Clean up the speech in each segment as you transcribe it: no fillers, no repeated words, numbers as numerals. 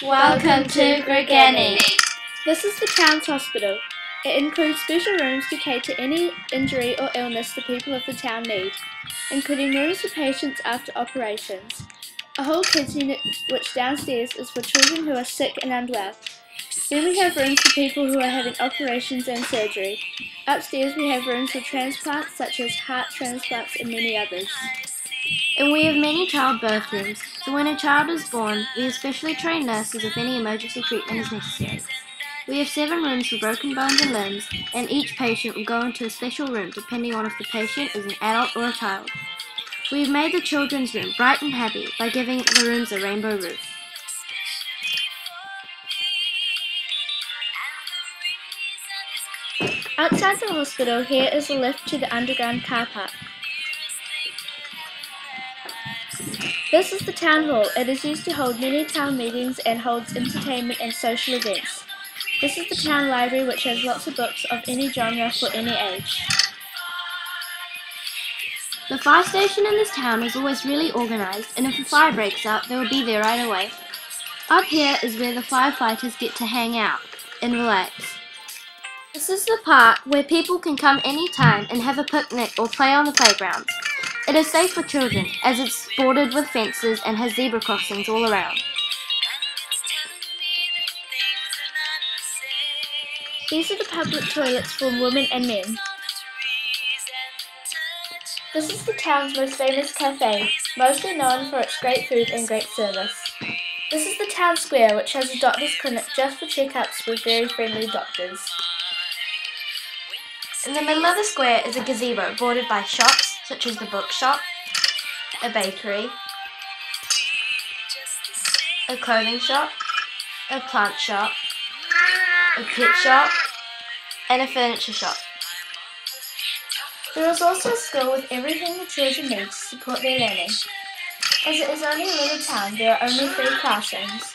Welcome to Gregani. This is the town's hospital. It includes special rooms to cater any injury or illness the people of the town need, including rooms for patients after operations, a whole kids unit which downstairs is for children who are sick and unwell. Then we have rooms for people who are having operations and surgery. Upstairs we have rooms for transplants such as heart transplants and many others. And we have many childbirth rooms, so when a child is born, we have specially trained nurses if any emergency treatment is necessary. We have 7 rooms for broken bones and limbs, and each patient will go into a special room depending on if the patient is an adult or a child. We have made the children's room bright and happy by giving the rooms a rainbow roof. Outside the hospital, here is a lift to the underground car park. This is the town hall. It is used to hold many town meetings and holds entertainment and social events. This is the town library, which has lots of books of any genre for any age. The fire station in this town is always really organised, and if a fire breaks out, they will be there right away. Up here is where the firefighters get to hang out and relax. This is the park where people can come any time and have a picnic or play on the playgrounds. It is safe for children as it's bordered with fences and has zebra crossings all around. These are the public toilets for women and men. This is the town's most famous cafe, mostly known for its great food and great service. This is the town square, which has a doctor's clinic just for checkups with very friendly doctors. In the middle of the square is a gazebo bordered by shops such as the bookshop, a bakery, a clothing shop, a plant shop, a pet shop, and a furniture shop. There is also a school with everything the children need to support their learning. As it is only a little town, there are only 3 classrooms.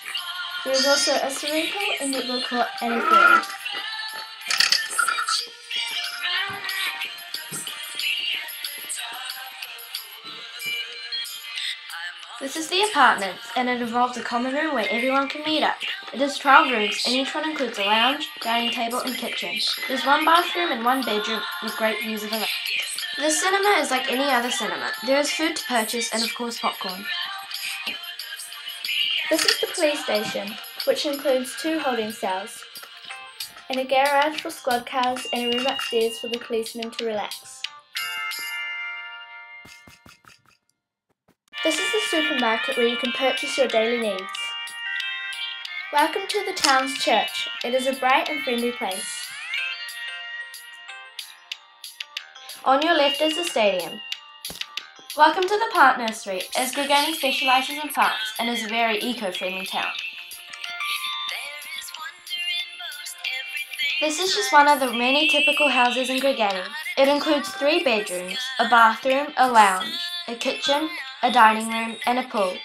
There is also a swimming pool, a netball court, and a field. This is the apartments, and it involves a common room where everyone can meet up. It has 12 rooms, and each one includes a lounge, dining table, and kitchen. There's 1 bathroom and 1 bedroom with great views of the lake. The cinema is like any other cinema. There is food to purchase and of course popcorn. This is the police station, which includes 2 holding cells, and a garage for squad cars and a room upstairs for the policemen to relax. This is the supermarket where you can purchase your daily needs. Welcome to the town's church. It is a bright and friendly place. On your left is the stadium. Welcome to the plant nursery, as Gregani specialises in plants and is a very eco-friendly town. This is just one of the many typical houses in Gregani. It includes 3 bedrooms, a bathroom, a lounge, a kitchen, a dining room, and a pool.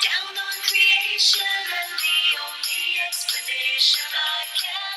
Down on creation, and the only explanation I can